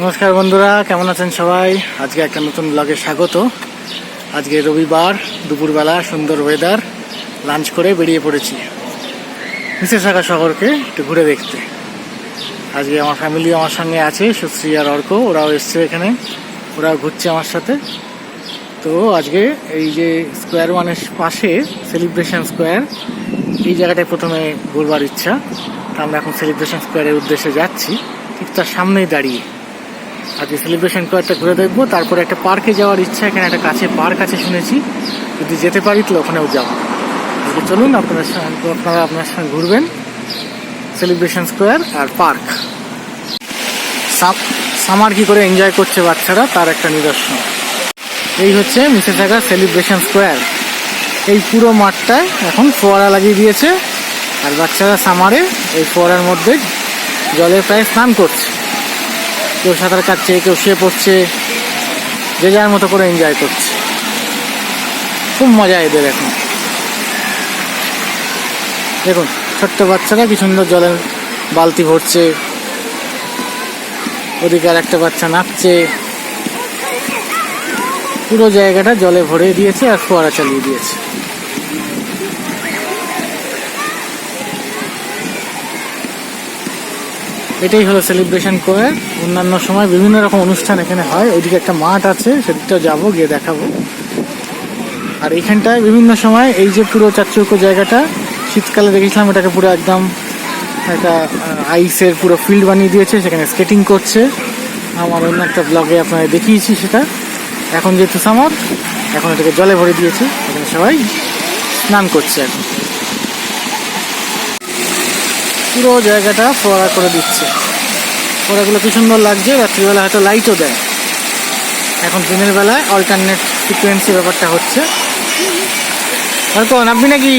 নমস্কার বন্ধুরা, কেমন আছেন সবাই? আজকে একটা নতুন ব্লগে স্বাগত। আজকে রবিবার দুপুরবেলা, সুন্দর ওয়েদার, লাঞ্চ করে বেরিয়ে পড়েছি মিসেসাগা শহরকে একটু ঘুরে দেখতে। আজকে আমার ফ্যামিলি আমার সঙ্গে আছে, সুশ্রী আর অর্ক, ওরাও এসছে এখানে, ওরাও ঘুরছে আমার সাথে। তো আজকে এই যে স্কোয়ার ওয়ানের পাশে সেলিব্রেশন স্কোয়ার, এই জায়গাটায় প্রথমে ঘুরবার ইচ্ছা। তা আমরা এখন সেলিব্রেশন স্কোয়ারের উদ্দেশ্যে যাচ্ছি, ঠিক তার সামনেই দাঁড়িয়ে। আজকে সেলিব্রেশন স্কোয়ারটা ঘুরে দেখবো, তারপরে একটা পার্কে যাওয়ার ইচ্ছা। এখানে একটা কাছে পার্ক আছে শুনেছি, যদি যেতে পারি তাহলে ওখানেও যাবো। আজকে চলুন আপনারা আপনার সঙ্গে ঘুরবেন সেলিব্রেশন স্কোয়ার আর পার্ক। সামার কি করে এনজয় করছে বাচ্চারা, তার একটা নিদর্শন। এই হচ্ছে মিসেসাগা সেলিব্রেশন স্কোয়ার। এই পুরো মাঠটায় এখন ফোয়ারা লাগিয়ে দিয়েছে, আর বাচ্চারা সামারে এই ফোয়ারার মধ্যে জলে প্রায় স্নান করছে। কেউ সাঁতার কাটছে, কেউ শুয়ে পড়ছে, যে যার মতো করে এনজয় করছে। খুব মজা এদের এখন। দেখুন ছোট্ট বাচ্চারা কি সুন্দর জলের বালতি ভরছে, ওদিকে আর একটা বাচ্চা নাচছে। পুরো জায়গাটা জলে ভরে দিয়েছে আর ফোয়ারা চালিয়ে দিয়েছে। এটাই হলো সেলিব্রেশন স্কোয়ার। অন্যান্য সময় বিভিন্ন রকম অনুষ্ঠান এখানে হয়। ওইদিকে একটা মাঠ আছে, সেদিকটাও যাবো, গিয়ে দেখাবো। আর এইখানটায় বিভিন্ন সময় এই যে পুরো চারচৌকো জায়গাটা, শীতকালে দেখেছিলাম এটাকে পুরো একদম একটা আইসের পুরো ফিল্ড বানিয়ে দিয়েছে, সেখানে স্কেটিং করছে। আমার অন্য একটা ব্লগে আপনাদের দেখিয়েছি সেটা। এখন যেহেতু সামার, এখন এটাকে জলে ভরে দিয়েছে, এখানে সবাই স্নান করছে। এখন পুরো জায়গাটা ফোয়ারা করে দিচ্ছে। ফোয়ারাগুলো কি সুন্দর লাগছে। রাত্রিবেলা হয়তো লাইটও দেয়। এখন দিনের বেলায় অল্টারনেট ফ্রিকোয়েন্সি ব্যাপারটা হচ্ছে। হয়তো নামবি নাকি?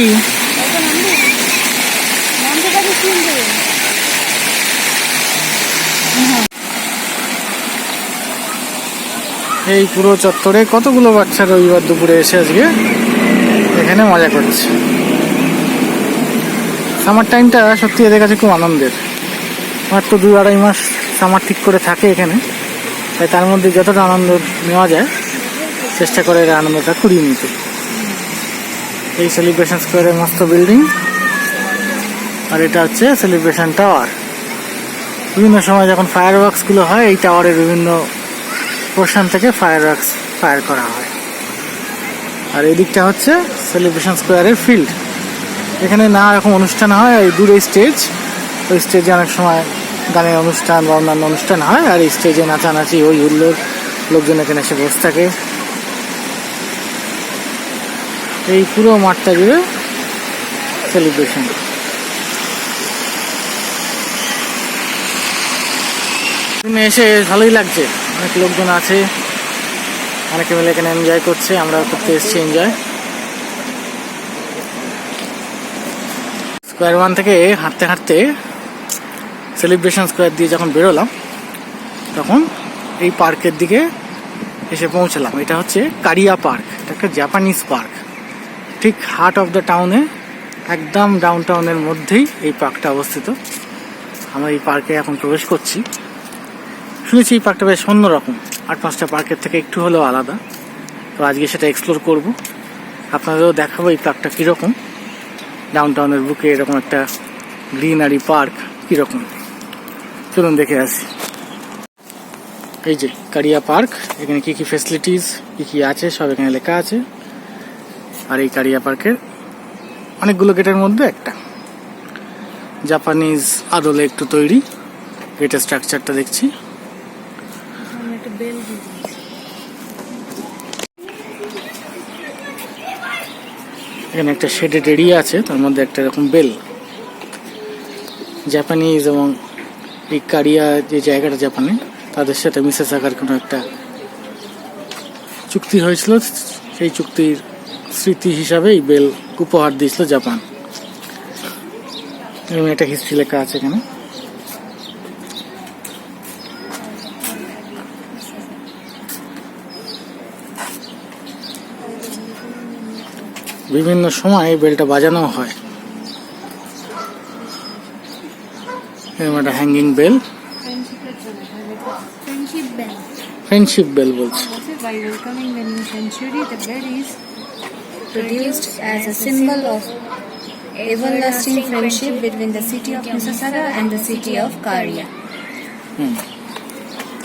এই পুরো চত্বরে কতগুলো বাচ্চা রবিবার দুপুরে এসে আজকে এখানে মজা করছে। সামার টাইমটা সত্যি এদের কাছে খুব আনন্দের। মাত্র 2-2.5 মাস সামার ঠিক করে থাকে এখানে, তাই তার মধ্যে যতটা আনন্দ নেওয়া যায় চেষ্টা করে এরা আনন্দটা কুড়িয়ে নিতে। এই সেলিব্রেশন স্কোয়ারের মস্ত বিল্ডিং, আর এটা হচ্ছে সেলিব্রেশন টাওয়ার। বিভিন্ন সময় যখন ফায়ার ওয়ার্কসগুলো হয়, এই টাওয়ারের বিভিন্ন পোর্শন থেকে ফায়ার করা হয়। আর এই দিকটা হচ্ছে সেলিব্রেশন স্কোয়ারের ফিল্ড। এখানে নানা রকম অনুষ্ঠান হয়। এই দূরে স্টেজ, ওই স্টেজে অনেক সময় গানের অনুষ্ঠান বা অন্যান্য অনুষ্ঠান হয়, আর এই স্টেজে নাচানাচি, ওই হুল্লোড়, লোকজন এখানে এসে বসে থাকে। এই পুরো মাঠটা জুড়ে সেলিব্রেশন। এসে ভালোই লাগছে, অনেক লোকজন আছে, অনেকে মিলে এখানে এনজয় করছে। আমরা করতে এসেছি এনজয়। স্কোয়ার ওয়ান থেকে হাঁটতে হাঁটতে সেলিব্রেশন স্কোয়ার দিয়ে যখন বেরোলাম, তখন এই পার্কের দিকে এসে পৌঁছলাম। এটা হচ্ছে কারিয়া পার্ক। এটা একটা জাপানিজ পার্ক। ঠিক হার্ট অফ দ্য টাউনে, একদম ডাউন টাউনের মধ্যেই এই পার্কটা অবস্থিত। আমরা এই পার্কে এখন প্রবেশ করছি। শুনেছি এই পার্কটা বেশ অন্যরকম, 8-5টা পার্কের থেকে একটু হলেও আলাদা। তো আজকে সেটা এক্সপ্লোর করব, আপনাদেরও দেখাবো এই পার্কটা কীরকম। ডাউন টাউনের বুকে এরকম একটা গ্রিনারি পার্ক কীরকম, চলুন দেখে আসি। এই যে কারিয়া পার্ক, এখানে কী কী ফেসিলিটিস কী কী আছে সব এখানে লেখা আছে। আর এই কারিয়া পার্কের অনেকগুলো গেটের মধ্যে একটা জাপানিজ আদলে একটু তৈরি গেটের স্ট্রাকচারটা দেখছি। এখানে একটা শেডেড এরিয়া আছে, তার মধ্যে একটা এরকম বেল। জাপানিজ এবং এই কারিয়া যে জায়গাটা জাপানে, তাদের সাথে মিসেসাগার কোনো একটা চুক্তি হয়েছিল, সেই চুক্তির স্মৃতি হিসাবে এই বেল উপহার দিয়েছিল জাপান। এবং একটা হিস্ট্রি লেখা আছে এখানে। বিভিন্ন সময় এই বেলটা বাজানো হয়। এরকম একটা hanging bell. Friendship bell. Friendship bell বলছে। By welcoming the new century, the bell is produced as a symbol of everlasting friendship between the city of Mississauga and the city of Karia.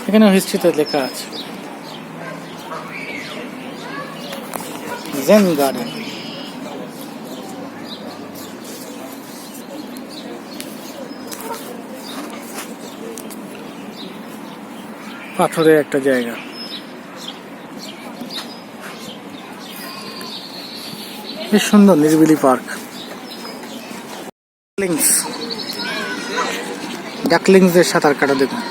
এখানে হিস্ট্রিতে লেখা আছে gen garden. পাথরের একটা জায়গা, বেশ সুন্দর নিরিবিলি পার্ক। ডাকলিংসদের সাঁতার কাটা দেখুন,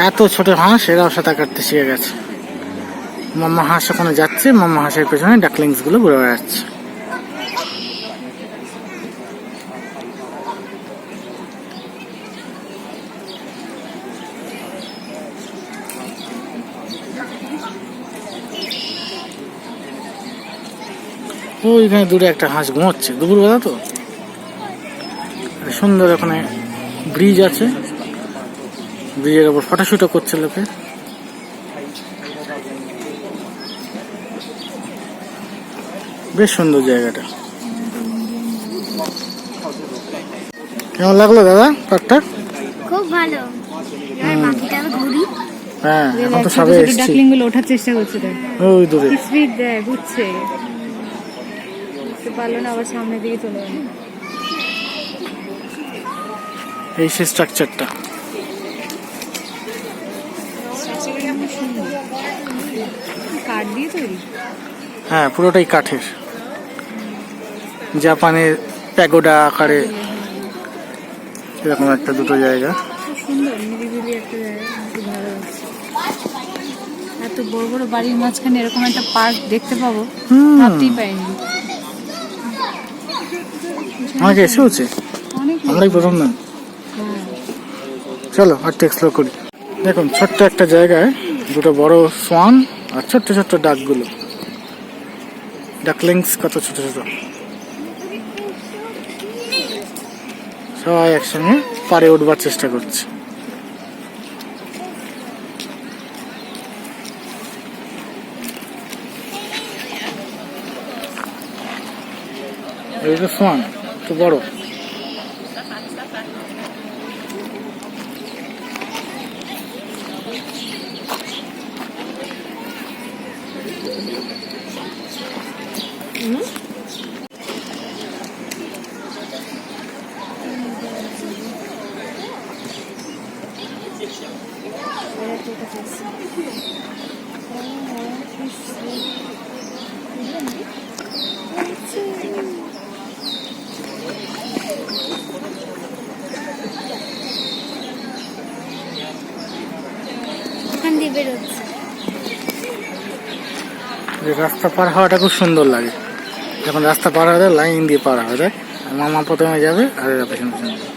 এত ছোট হাঁস এরাও সাঁতার কাটতে শিখে গেছে। মাম্মা হাঁস ওখানে যাচ্ছে, মাম্মা হাঁসের পেছনে ডাকলিংস গুলো ঘুরে বেড়াচ্ছে। ওইখানে দূরে একটা হাঁস ঘুমোচ্ছে, দুপুরবেলা তো। সুন্দর ওখানে ব্রিজ আছে, ব্রিজের ওপর ফটোশুটও করছে লোকে। বেশ সুন্দর জায়গাটা। কেমন লাগলো দাদা পার্কটা? খুব ভালো। এবার বাকিটা ঘুরি। হ্যাঁ, এখন তো সবে এসেছি। ডাকলিং গুলো ওঠার চেষ্টা করছে, ওই দূরে স্পিড দেয়, ঘুরছে, পারলো না, আবার সামনের দিকে চলে গেল। এই সে স্ট্রাকচারটা, কাঠ দিয়ে তৈরি। হ্যাঁ পুরোটাই কাঠের, জাপানের প্যাগোডা আকারে এরকম একটা দুটো জায়গা। সুন্দর নিরিবিলি একটা জায়গা, খুব ভালো লাগছে। এত বড় বড় বাড়ির মাঝখানে এরকম একটা পার্ক দেখতে পাবো ভাবতেই পাইনি। অনেকে এসেওছে, আমরাই প্রথম না। চলো আর এক্সপ্লোর করি। দেখুন ছোট্ট একটা জায়গায় দুটো বড় সোয়ান আর ছোট্ট ছোট্ট ডাকগুলো, ডাকলিংস কত ছোট ছোট, সবাই একসঙ্গে পাড়ে উঠবার চেষ্টা করছে। এই তো সোয়ান, তো বড়। রাস্তা পার হওয়াটা খুব সুন্দর লাগে, যখন রাস্তা পার হবে লাইন দিয়ে পার হবে। দেখ মামা প্রথমে যাবে আর এরা পেছন পেছন যাবে।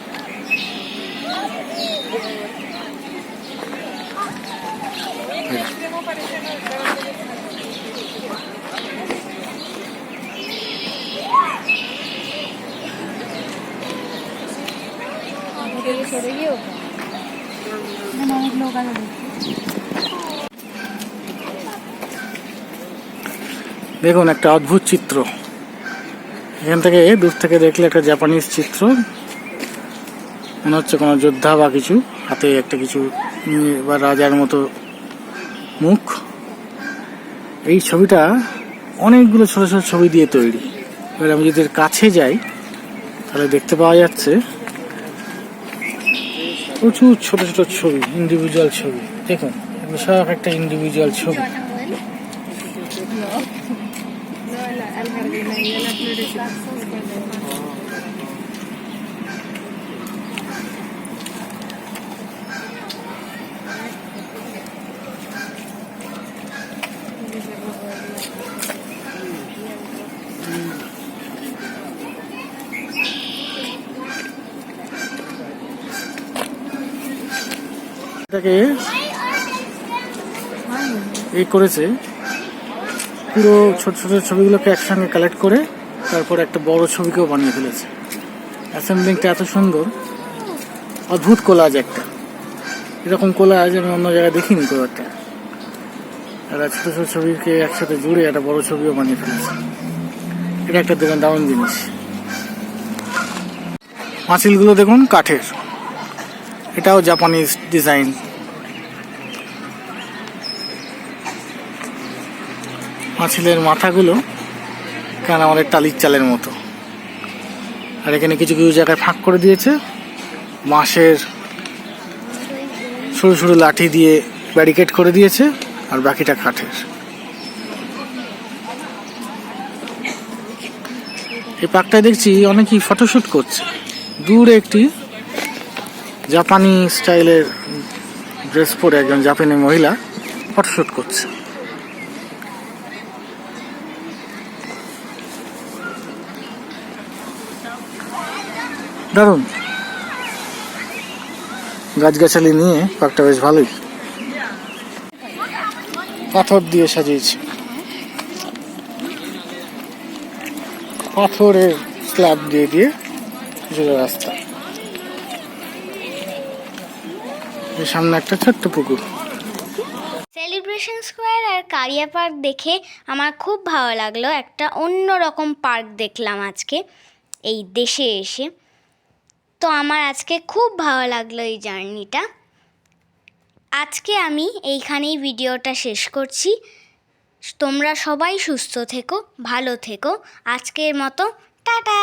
অনেক লোক আছে। দেখুন একটা অদ্ভুত চিত্র, এখান থেকে দূর থেকে দেখলে একটা জাপানিজ চিত্র মনে হচ্ছে, কোনো যোদ্ধা বা কিছু হাতে একটা কিছু নিয়ে বা রাজার মতো মুখ। এই ছবিটা অনেকগুলো ছোট ছোট ছবি দিয়ে তৈরি। এবার আমি যদি কাছে যাই তাহলে দেখতে পাওয়া যাচ্ছে প্রচুর ছোট ছোট ছবি, ইন্ডিভিজুয়াল ছবি। দেখুন সব একটা ইন্ডিভিজুয়াল ছবি। এটাকে এই করেছে, পুরো ছোট ছোট ছবিগুলোকে একসঙ্গে কালেক্ট করে তারপর একটা বড় ছবিকেও বানিয়ে ফেলেছে। অ্যাসেম্বলিংটা এত সুন্দর, অদ্ভুত কোলাজ একটা। এরকম কোলাজ আমি অন্য জায়গায় দেখিনি খুব একটা। আর ছোট ছোট ছবিকে একসাথে জুড়ে একটা বড় ছবিও বানিয়ে ফেলেছে। এটা একটা দেখুন দারুণ জিনিস। মাছিলগুলো দেখুন কাঠের, এটাও জাপানিজ ডিজাইন। মাছিলের মাথাগুলো কেন আমাদের টালির চালের মতো। আর এখানে কিছু কিছু জায়গায় ফাঁক করে দিয়েছে, বাঁশের সরু সরু লাঠি দিয়ে ব্যারিকেড করে দিয়েছে, আর বাকিটা কাঠের। এই পার্কটায় দেখছি অনেকেই ফটোশ্যুট করছে। দূরে একটি জাপানি স্টাইলের ড্রেস পরে একজন জাপানি মহিলা ফটোশ্যুট করছে। দারুণ গাছগাছালি নিয়ে পার্কটা বেশ ভালোই। পাথর দিয়ে সাজিয়েছে, পাথরের স্ল্যাব দিয়ে দিয়ে সোজা রাস্তা। এর সামনে একটা ছোট্ট পুকুর। সেলিব্রেশন স্কোয়ার আর কারিয়া পার্ক দেখে আমার খুব ভালো লাগলো। একটা অন্য রকম পার্ক দেখলাম আজকে এই দেশে এসে। তো আমার আজকে খুব ভালো লাগলো এই জার্নিটা। আজকে আমি এইখানেই ভিডিওটা শেষ করছি। তোমরা সবাই সুস্থ থেকো, ভালো থেকো। আজকের মতো টাটা।